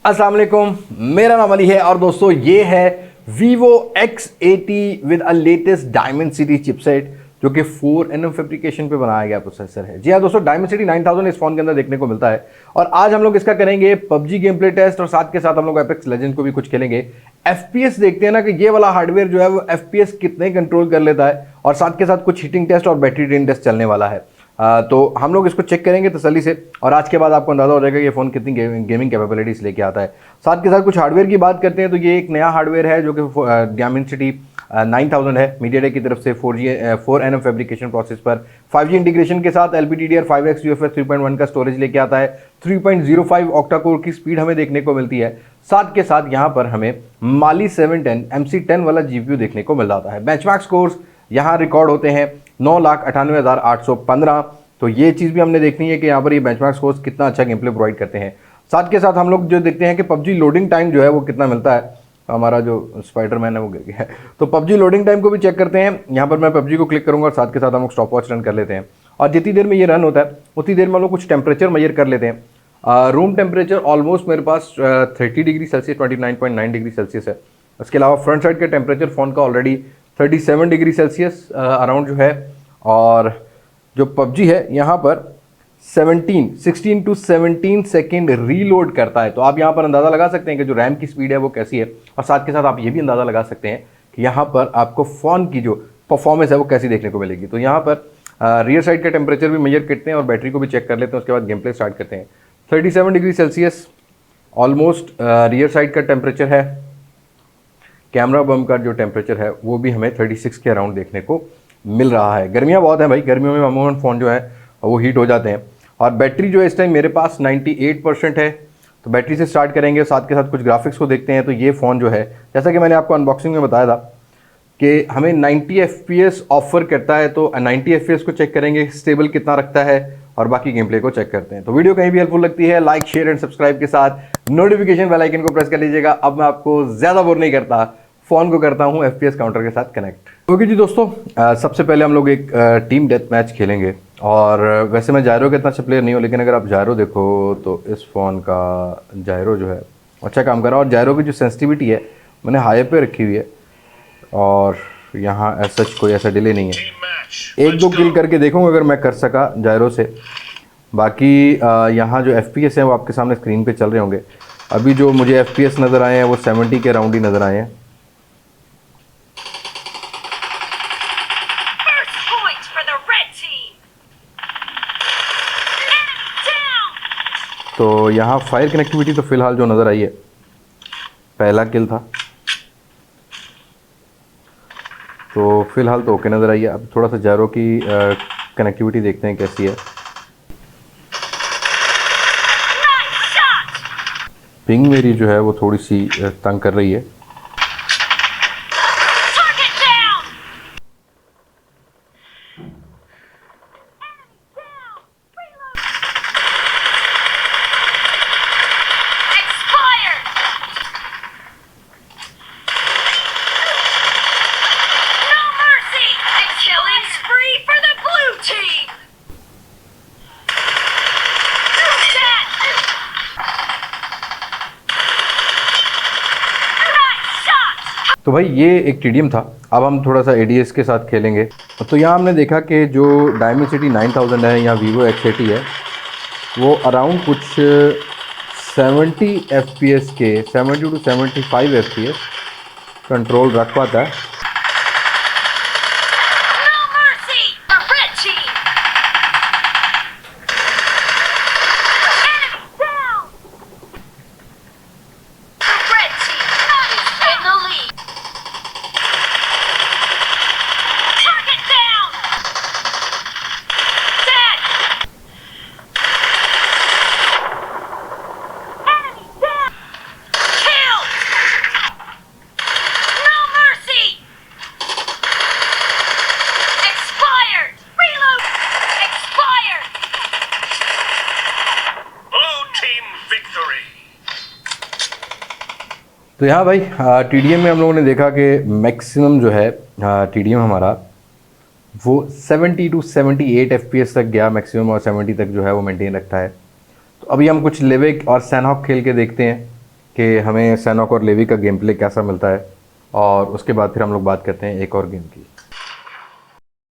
अस्सलाम वालेकुम, मेरा नाम अली है और दोस्तों ये है Vivo X80 with a latest diamond city chipset जो कि 4nm फैब्रिकेशन पे बनाया गया प्रोसेसर है। जी हाँ दोस्तों, डायमंड सिटी 9000 इस फोन के अंदर देखने को मिलता है और आज हम लोग इसका करेंगे पबजी गेम प्ले टेस्ट और साथ के साथ हम लोग एपेक्स लेजेंड को भी कुछ खेलेंगे। एफपीएस देखते हैं ना कि ये वाला हार्डवेयर जो है वो एफपीएस कितने कंट्रोल कर लेता है और साथ के साथ कुछ हीटिंग टेस्ट और बैटरी ड्रेन टेस्ट चलने वाला है। तो हम लोग इसको चेक करेंगे तसल्ली से और आज के बाद आपको अंदाजा हो जाएगा कि ये फ़ोन कितनी गेमिंग कैपेबिलिटीज़ लेके आता है। साथ के साथ कुछ हार्डवेयर की बात करते हैं तो ये एक नया हार्डवेयर है जो कि डायमंड सिटी 9000 है, मीडियाटेक की तरफ से 4nm फैब्रिकेशन प्रोसेस पर 5G इंटीग्रेशन के साथ LPDDR5X UFS 3.1 का स्टोरेज लेके आता है। 3.05 ऑक्टा कोर की स्पीड हमें देखने को मिलती है। साथ के साथ यहाँ पर हमें माली 710 MC10 वाला GPU देखने को मिल जाता है। बेंचमार्क स्कोर्स यहाँ रिकॉर्ड होते हैं 9,98,815। तो ये चीज़ भी हमने देखनी है कि यहाँ पर ये बेंचमार्क स्कोर्स कितना अच्छा गेम प्ले प्रोवाइड करते हैं। साथ के साथ हम लोग जो देखते हैं कि पबजी लोडिंग टाइम जो है वो कितना मिलता है। हमारा जो स्पाइडरमैन है वो गिर गया है, तो पबजी लोडिंग टाइम को भी चेक करते हैं। यहाँ पर मैं पबजी को क्लिक करूँगा और साथ के साथ हम लोग स्टॉप वॉच रन कर लेते हैं और जितनी देर में ये रन होता है उतनी देर में हम लोग कुछ टेम्परेचर मेजर कर लेते हैं। रूम टेम्परेचर ऑलमोस्ट मेरे पास 30 डिग्री सेल्सियस 29.9 डिग्री सेल्सियस है। उसके अलावा फ्रंट साइड का टेम्परेचर फ़ोन का ऑलरेडी 37 डिग्री सेल्सियस अराउंड जो है। और जो पबजी है यहाँ पर 16 टू 17 सेकेंड रीलोड करता है। तो आप यहाँ पर अंदाज़ा लगा सकते हैं कि जो रैम की स्पीड है वो कैसी है और साथ के साथ आप ये भी अंदाज़ा लगा सकते हैं कि यहाँ पर आपको फ़ोन की जो परफॉर्मेंस है वो कैसी देखने को मिलेगी। तो यहाँ पर रियर साइड का टेम्परेचर भी मेजर करते हैं और बैटरी को भी चेक कर लेते हैं। उसके बाद गेम प्ले स्टार्ट करते हैं। 37 degree Celsius almost rear side का टेम्परेचर है। कैमरा बम का जो टेम्परेचर है वो भी हमें 36 के अराउंड देखने को मिल रहा है। गर्मियाँ बहुत हैं भाई, गर्मियों में अमूमन फ़ोन जो है वो हीट हो जाते हैं। और बैटरी जो है इस टाइम मेरे पास 98% है। तो बैटरी से स्टार्ट करेंगे, साथ के साथ कुछ ग्राफिक्स को देखते हैं। तो ये फ़ोन जो है जैसा कि मैंने आपको अनबॉक्सिंग में बताया था कि हमें 90 FPS ऑफर करता है। तो 90 FPS को चेक करेंगे स्टेबल कितना रखता है और बाकी गेम प्ले को चेक करते हैं। तो वीडियो कहीं भी हेल्पफुल लगती है लाइक शेयर एंड सब्सक्राइब के साथ नोटिफिकेशन बेल आइकन को प्रेस कर लीजिएगा। अब मैं आपको ज़्यादा बोर नहीं करता, फ़ोन को करता हूँ FPS काउंटर के साथ कनेक्ट। ओके जी दोस्तों, सबसे पहले हम लोग एक टीम डेथ मैच खेलेंगे। और वैसे मैं जायरो का इतना अच्छा प्लेयर नहीं हूँ, लेकिन अगर आप जायरो देखो तो इस फ़ोन का जायरो जो है अच्छा काम कर रहा है। और जायरो की जो सेंसिटिविटी है मैंने हाई पे रखी हुई है और यहाँ ऐसा कोई ऐसा डिले नहीं है। एक दो किल करके देखूँगा अगर मैं कर सका जायरो से। बाकी यहाँ जो FPS हैं वो आपके सामने स्क्रीन पे चल रहे होंगे। अभी जो मुझे FPS नज़र आए हैं वो 70 के राउंड ही नज़र आए हैं। तो यहाँ फायर कनेक्टिविटी तो फिलहाल जो नज़र आई है पहला किल था, तो फिलहाल तो ओके नज़र आई है। अब थोड़ा सा जायरो की कनेक्टिविटी देखते हैं कैसी है। पिंग मेरी जो है वो थोड़ी सी तंग कर रही है। तो भाई ये एक टीडीएम था। अब हम थोड़ा सा एडीएस के साथ खेलेंगे। तो यहाँ हमने देखा कि जो डायमंड सिटी 9000 है या Vivo X80 है वो अराउंड कुछ 70 FPS के 70 टू 75 FPS कंट्रोल रख पाता है। तो यहाँ भाई टीडीएम में हम लोगों ने देखा कि मैक्सिमम जो है टीडीएम हमारा वो 70 टू 78 FPS तक गया मैक्सिमम और 70 तक जो है वो मेंटेन रखता है। तो अभी हम कुछ लेविक और सैनहॉक खेल के देखते हैं कि हमें सैनॉक और लेवी का गेम प्ले कैसा मिलता है, और उसके बाद फिर हम लोग बात करते हैं एक और गेम की।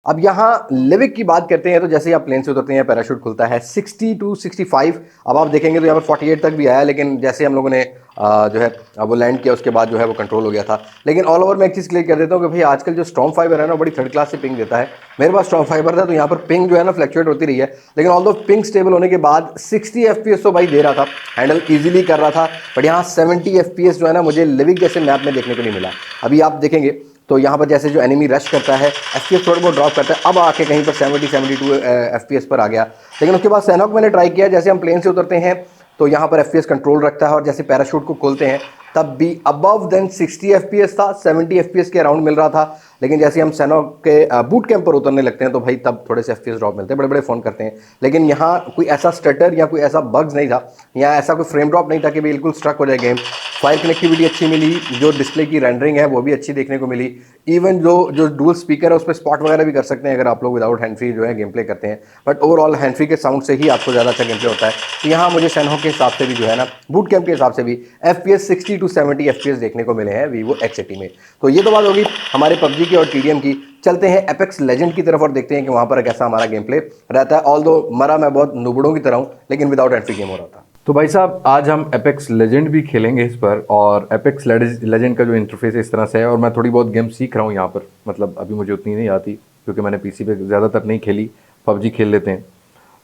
अब यहाँ लिविक की बात करते हैं तो जैसे ही आप प्लेन से उतरते हैं पैराशूट खुलता है 60 टू 65। अब आप देखेंगे तो यहाँ पर 48 तक भी आया, लेकिन जैसे हम लोगों ने जो है वो लैंड किया उसके बाद जो है वो कंट्रोल हो गया था। लेकिन ऑल ओवर मैं एक चीज़ क्लियर कर देता हूँ कि भाई आजकल जो स्ट्रॉन्ग फाइबर है ना बड़ी थर्ड क्लास से पिंग देता है। मेरे पास स्ट्रॉन्ग फाइबर था तो यहाँ पर पिंग जो है ना फ्लक्चुएट होती रही है, लेकिन ऑल दो पिंग स्टेबल होने के बाद 60 FPS तो भाई दे रहा था, हैंडल ईजिली कर रहा था। बट यहाँ 70 FPS जो है ना मुझे लिविक जैसे मैप में देखने को नहीं मिला। अभी आप देखेंगे तो यहाँ पर जैसे जो एनिमी रश करता है FPS थोड़ा बहुत ड्रॉप करता है, अब आके कहीं पर 70-72 FPS पर आ गया। लेकिन उसके बाद सैनॉक मैंने ट्राई किया, जैसे हम प्लेन से उतरते हैं तो यहाँ पर FPS कंट्रोल रखता है, और जैसे पैराशूट को खोलते हैं तब भी अबव देन 60 FPS था, 70 FPS के अराउंड मिल रहा था। लेकिन जैसे हम सैनॉक के बूट कैंप पर उतरने लगते हैं तो भाई तब थोड़े से FPS ड्रॉप मिलते हैं, बड़े बड़े फ़ोन करते हैं। लेकिन यहाँ कोई ऐसा स्टटर या कोई ऐसा बग्स नहीं था, या ऐसा कोई फ्रेम ड्रॉप नहीं था कि बिल्कुल स्ट्रक हो जाए गेम। फायर कनेक्टिविटी अच्छी मिली, जो डिस्प्ले की रेंडरिंग है वो भी अच्छी देखने को मिली। इवन जो जो डुअल स्पीकर है उस पर स्पॉट वगैरह भी कर सकते हैं अगर आप लोग विदाउट हैंड फ्री जो है गेम प्ले करते हैं। बट ओवरऑल हैंड फ्री के साउंड से ही आपको ज़्यादा अच्छा गेम प्ले होता है। तो यहाँ मुझे सैनॉक के हिसाब से भी जो है ना बूट कैंप के हिसाब से भी FPS 60 टू 70 FPS देखने को मिले हैं वीवो X80 में। तो ये तो बात होगी हमारे पबजी की और TDM की। चलते हैं एपेक्स लेजेंड की तरफ और देखते हैं कि वहाँ पर कैसा हमारा गेम प्ले रहता है। ऑल दो मरा मैं बहुत नुबड़ों की तरह हूँ, लेकिन विदाउट हैंड फ्री गेम हो रहा था। तो भाई साहब आज हम एपेक्स लेजेंड भी खेलेंगे इस पर, और एपेक्स लेजेंड का जो इंटरफेस इस तरह से है, और मैं थोड़ी बहुत गेम सीख रहा हूँ यहाँ पर, मतलब अभी मुझे उतनी नहीं आती क्योंकि मैंने PC पे ज़्यादातर नहीं खेली, पबजी खेल लेते हैं।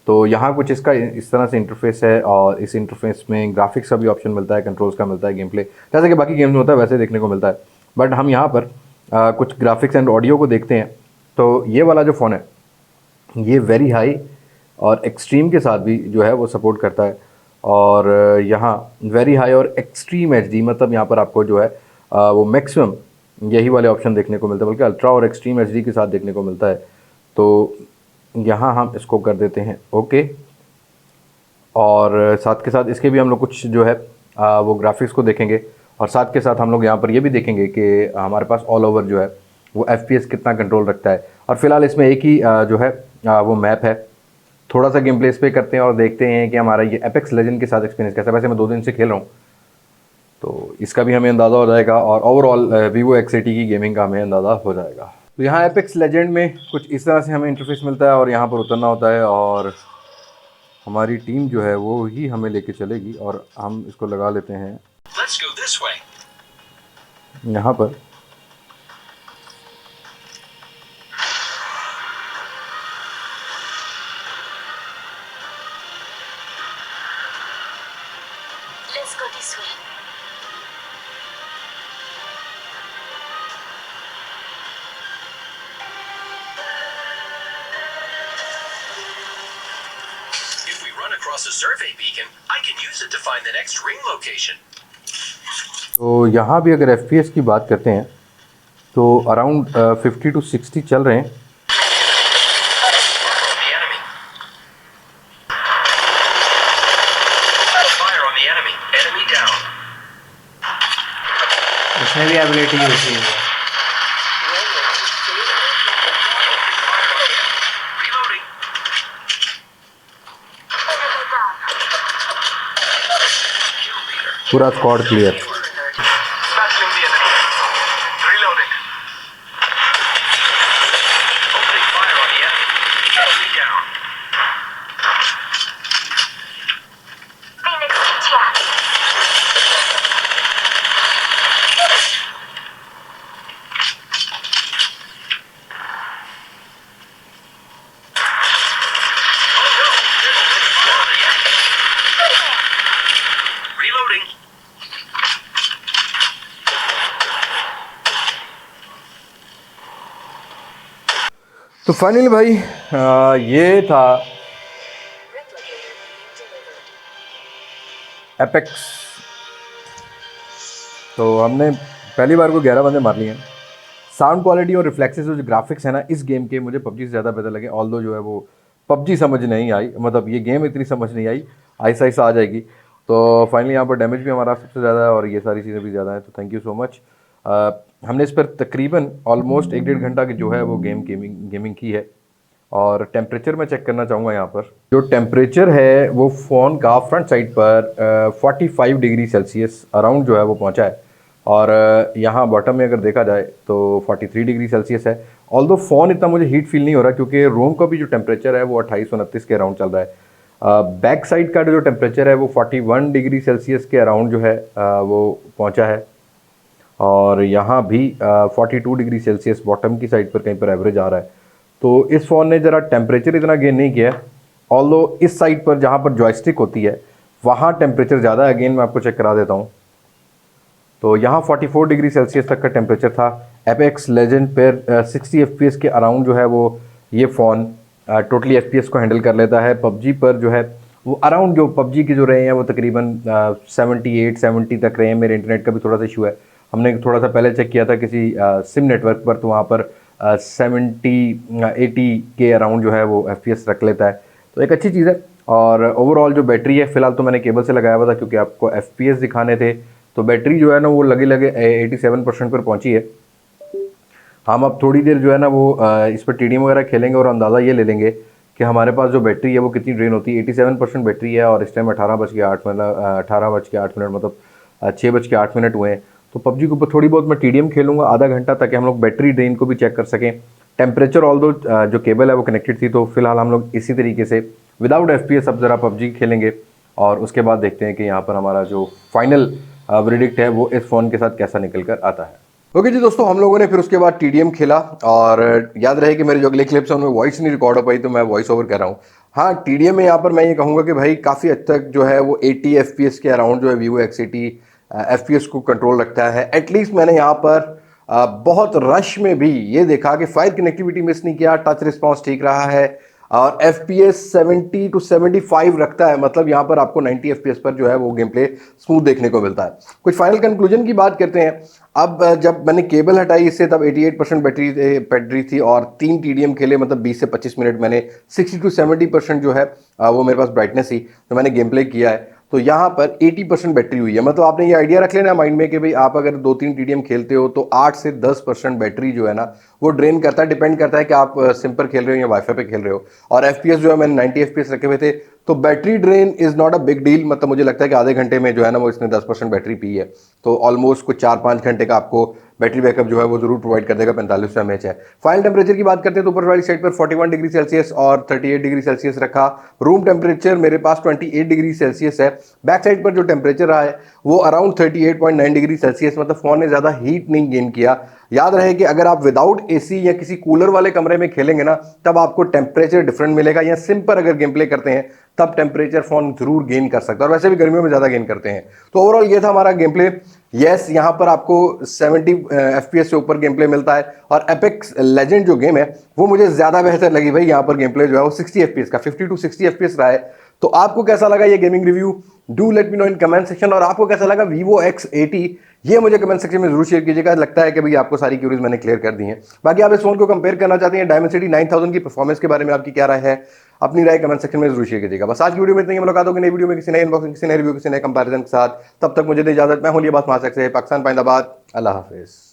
तो यहाँ कुछ इसका इस तरह से इंटरफेस है, और इस इंटरफेस में ग्राफिक्स का भी ऑप्शन मिलता है, कंट्रोल्स का मिलता है, गेम प्ले जैसे कि बाकी गेम्स में होता है वैसे देखने को मिलता है। बट हम यहाँ पर कुछ ग्राफिक्स एंड ऑडियो को देखते हैं। तो ये वाला जो फ़ोन है ये वेरी हाई और एक्सट्रीम के साथ भी जो है वो सपोर्ट करता है, और यहाँ वेरी हाई और एक्सट्रीम HD, मतलब यहाँ पर आपको जो है वो मैक्सिमम यही वाले ऑप्शन देखने को मिलते हैं, बल्कि अल्ट्रा और एक्सट्रीम HD के साथ देखने को मिलता है। तो यहाँ हम इसको कर देते हैं ओके, और साथ के साथ इसके भी हम लोग कुछ जो है वो ग्राफिक्स को देखेंगे, और साथ के साथ हम लोग यहाँ पर ये भी देखेंगे कि हमारे पास ऑल ओवर जो है वो FPS कितना कंट्रोल रखता है। और फिलहाल इसमें एक ही जो है वो मैप है। थोड़ा सा गेम प्ले इस पे करते हैं और देखते हैं कि हमारा ये एपेक्स लेजेंड के साथ एक्सपीरियंस कैसा है। वैसे मैं 2 दिन से खेल रहा हूँ तो इसका भी हमें अंदाज़ा हो जाएगा, और ओवरऑल वीवो X80 की गेमिंग का हमें अंदाज़ा हो जाएगा। तो यहाँ एपेक्स लेजेंड में कुछ इस तरह से हमें इंटरफेस मिलता है, और यहाँ पर उतरना होता है, और हमारी टीम जो है वो ही हमें लेके चलेगी, और हम इसको लगा लेते हैं यहाँ पर। Let's go this way. If we run across a survey beacon, I can use it to find the next ring location. तो यहाँ भी अगर FPS की बात करते हैं तो अराउंड 50 टू 60 चल रहे हैं। The enemy. Fire on the enemy. Enemy down. उसमें भी एबिलिटी होती है। Reloading. Kill leader. पूरा squad clear. Battling the enemy. Reloading. Opening fire on the enemy. Enemy down. Phoenix here. Reloading. तो फाइनली भाई ये था एपेक्स। तो हमने पहली बार को 11 बंदे मार लिए हैं। साउंड क्वालिटी और रिफ्लेक्सेस जो ग्राफिक्स है ना इस गेम के मुझे पबजी से ज़्यादा बेहतर लगे। ऑल्दो जो है वो पबजी समझ नहीं आई, मतलब ये गेम इतनी समझ नहीं आई, आहिस्ता आहिस्ता आ जाएगी। तो फाइनली यहाँ पर डैमेज भी हमारा सबसे ज़्यादा है और ये सारी चीज़ें भी ज़्यादा हैं। तो थैंक यू सो मच। हमने इस पर तकरीबन ऑलमोस्ट 1-1.5 घंटा की जो है वो गेमिंग की है, और टेम्परेचर मैं चेक करना चाहूँगा यहाँ पर। जो टेम्परेचर है वो फ़ोन का फ्रंट साइड पर 45 डिग्री सेल्सियस अराउंड जो है वो पहुँचा है, और यहाँ बॉटम में अगर देखा जाए तो 43 डिग्री सेल्सियस है। ऑल्दो फ़ोन इतना मुझे हीट फील नहीं हो रहा, क्योंकि रूम का भी जो टेम्परेचर है वो 28-29 के अराउंड चल रहा है। बैक साइड का जो टेम्परेचर है वो 41 डिग्री सेल्सियस के अराउंड जो है वो पहुँचा है, और यहाँ भी 42 डिग्री सेल्सियस बॉटम की साइड पर कहीं पर एवरेज आ रहा है। तो इस फ़ोन ने ज़रा टेम्परेचर इतना गेन नहीं किया है, ऑल्दो इस साइड पर जहाँ पर जॉयस्टिक होती है वहाँ टेम्परेचर ज़्यादा है। अगेन मैं आपको चेक करा देता हूँ। तो यहाँ 44 डिग्री सेल्सियस तक का टेम्परेचर था। एपेक्स लेजेंड पर 60 FPS के अराउंड जो है वो ये फ़ोन टोटली FPS को हैंडल कर लेता है। पबजी पर जो है वो अराउंड जो पबजी की जो रहे हैं वो तकरीबन 78-70 तक रहे हैं। मेरे इंटरनेट का भी थोड़ा सा इशू है, हमने थोड़ा सा पहले चेक किया था किसी सिम नेटवर्क पर, तो वहाँ पर 70-80 के अराउंड जो है वो FPS रख लेता है। तो एक अच्छी चीज़ है। और ओवरऑल जो बैटरी है, फ़िलहाल तो मैंने केबल से लगाया हुआ था क्योंकि आपको FPS दिखाने थे, तो बैटरी जो है ना वो लगे 87% पर पहुंची है। हम अब थोड़ी देर जो है ना वो इस पर TDM वगैरह खेलेंगे और अंदाज़ा ये ले लेंगे कि हमारे पास जो बैटरी है वो कितनी ड्रेन होती है। 87% बैटरी है और इस टाइम 18:08 मतलब 6:08 हुए हैं। तो पबजी के ऊपर थोड़ी बहुत मैं TDM खेलूँगा आधा घंटा, ताकि हम लोग बैटरी ड्रेन को भी चेक कर सकें। टेम्परेचर ऑल्दो जो केबल है वो कनेक्टेड थी, तो फिलहाल हम लोग इसी तरीके से विदाउट FPS अब ज़रा पबजी खेलेंगे, और उसके बाद देखते हैं कि यहाँ पर हमारा जो फाइनल वर्डिक्ट है वो इस फ़ोन के साथ कैसा निकल कर आता है। ओके जी दोस्तों, हम लोगों ने फिर उसके बाद TDM खेला, और याद रहे कि मेरे जो अगले क्लिप्स हैं उनमें वॉइस नहीं रिकॉर्ड हो पाई, तो मैं वॉइस ओवर कर रहा हूँ। हाँ, TDM में यहाँ पर मैं ये कहूँगा कि भाई काफ़ी हद तक जो है वो 80 FPS के अराउंड जो है Vivo X80 FPS को कंट्रोल रखता है। एटलीस्ट मैंने यहाँ पर बहुत रश में भी ये देखा कि फाइल कनेक्टिविटी मिस नहीं किया, टच रिस्पॉन्स ठीक रहा है, और FPS 70 to 75 रखता है। मतलब यहाँ पर आपको 90 FPS पर जो है वो गेम प्ले स्मूथ देखने को मिलता है। कुछ फाइनल कंक्लूजन की बात करते हैं। अब जब मैंने केबल हटाई इससे तब 88% बैटरी थी, और 3 TDM खेले, मतलब 20 से 25 मिनट मैंने 60 to 70% जो है वो मेरे पास ब्राइटनेस थी, तो मैंने गेम प्ले किया है। तो यहाँ पर 80% बैटरी हुई है। मतलब आपने ये आइडिया रख लेना माइंड में कि भाई आप अगर 2-3 TDM खेलते हो तो 8 से 10% बैटरी जो है ना वो ड्रेन करता है। डिपेंड करता है कि आप सिम पर खेल रहे हो या वाईफाई पे खेल रहे हो। और FPS जो है मैंने 90 FPS रखे हुए थे, तो battery drain is not a big deal. मतलब मुझे लगता है कि आधे घंटे में जो है ना वो इसने 10% बैटरी पी है, तो ऑलमोस्ट कुछ 4-5 घंटे का आपको बैटरी बैकअप जो है वो जरूर प्रोवाइड कर देगा। 45 mAh है। फाइनल टेम्परेचर की बात करते हैं तो ऊपर वाली साइड पर 41 डिग्री सेल्सियस और 38 डिग्री सेल्सियस रखा। रूम टेम्परेचर मेरे पास 28 डिग्री सेल्सियस है। बैक साइड पर जो टेम्परेचर रहा है वो अराउंड 38.9 डिग्री सेल्सियस। मतलब फोन ने ज़्यादा हीट नहीं गेन किया। याद रहे कि अगर आप विदाउट AC या किसी कूलर वाले कमरे में खेलेंगे ना, तब आपको टेम्परेचर डिफरेंट मिलेगा, या सिम पर अगर गेम प्ले करते हैं तब टेम्परेचर फोन जरूर गेन कर सकता है, और वैसे भी गर्मियों में ज़्यादा गेन करते हैं। तो ओवरऑल ये था हमारा गेम प्ले। यस, यहाँ पर आपको 70 FPS से ऊपर गेम प्ले मिलता है, और एपेक्स लेजेंड जो गेम है वो मुझे ज़्यादा बेहतर लगी भाई। यहाँ पर गेम प्ले जो है वो 60 FPS का 50 to 60 FPS रहा है। तो आपको कैसा लगा ये gaming review? Do let me know in comment section. और आपको कैसा लगा Vivo X80, ये मुझे कमेंट सेक्शन में जरूर शेयर कीजिएगा। लगता है कि भाई आपको सारी क्यूरीज मैंने क्लियर कर दी हैं। बाकी आप इस फोन को कंपेयर करना चाहते हैं डायमेंसिटी 9000 की परफॉर्मेंस के बारे में, आपकी क्या राय है? अपनी राय कमेंट सेक्शन में जरूर शेयर कीजिएगा। बस आज की वीडियो में इतनी ही। मुलाकात होगी नई वीडियो में किसी नए अनबॉक्सिंग, किसी नए रिव्यू, किसी नए कंपैरिजन के साथ। तब तक मुझे दे इजाजत। मैं हूं लिबास मासक से पाकिस्तान पाइंदाबाद। अल्लाह हाफिज।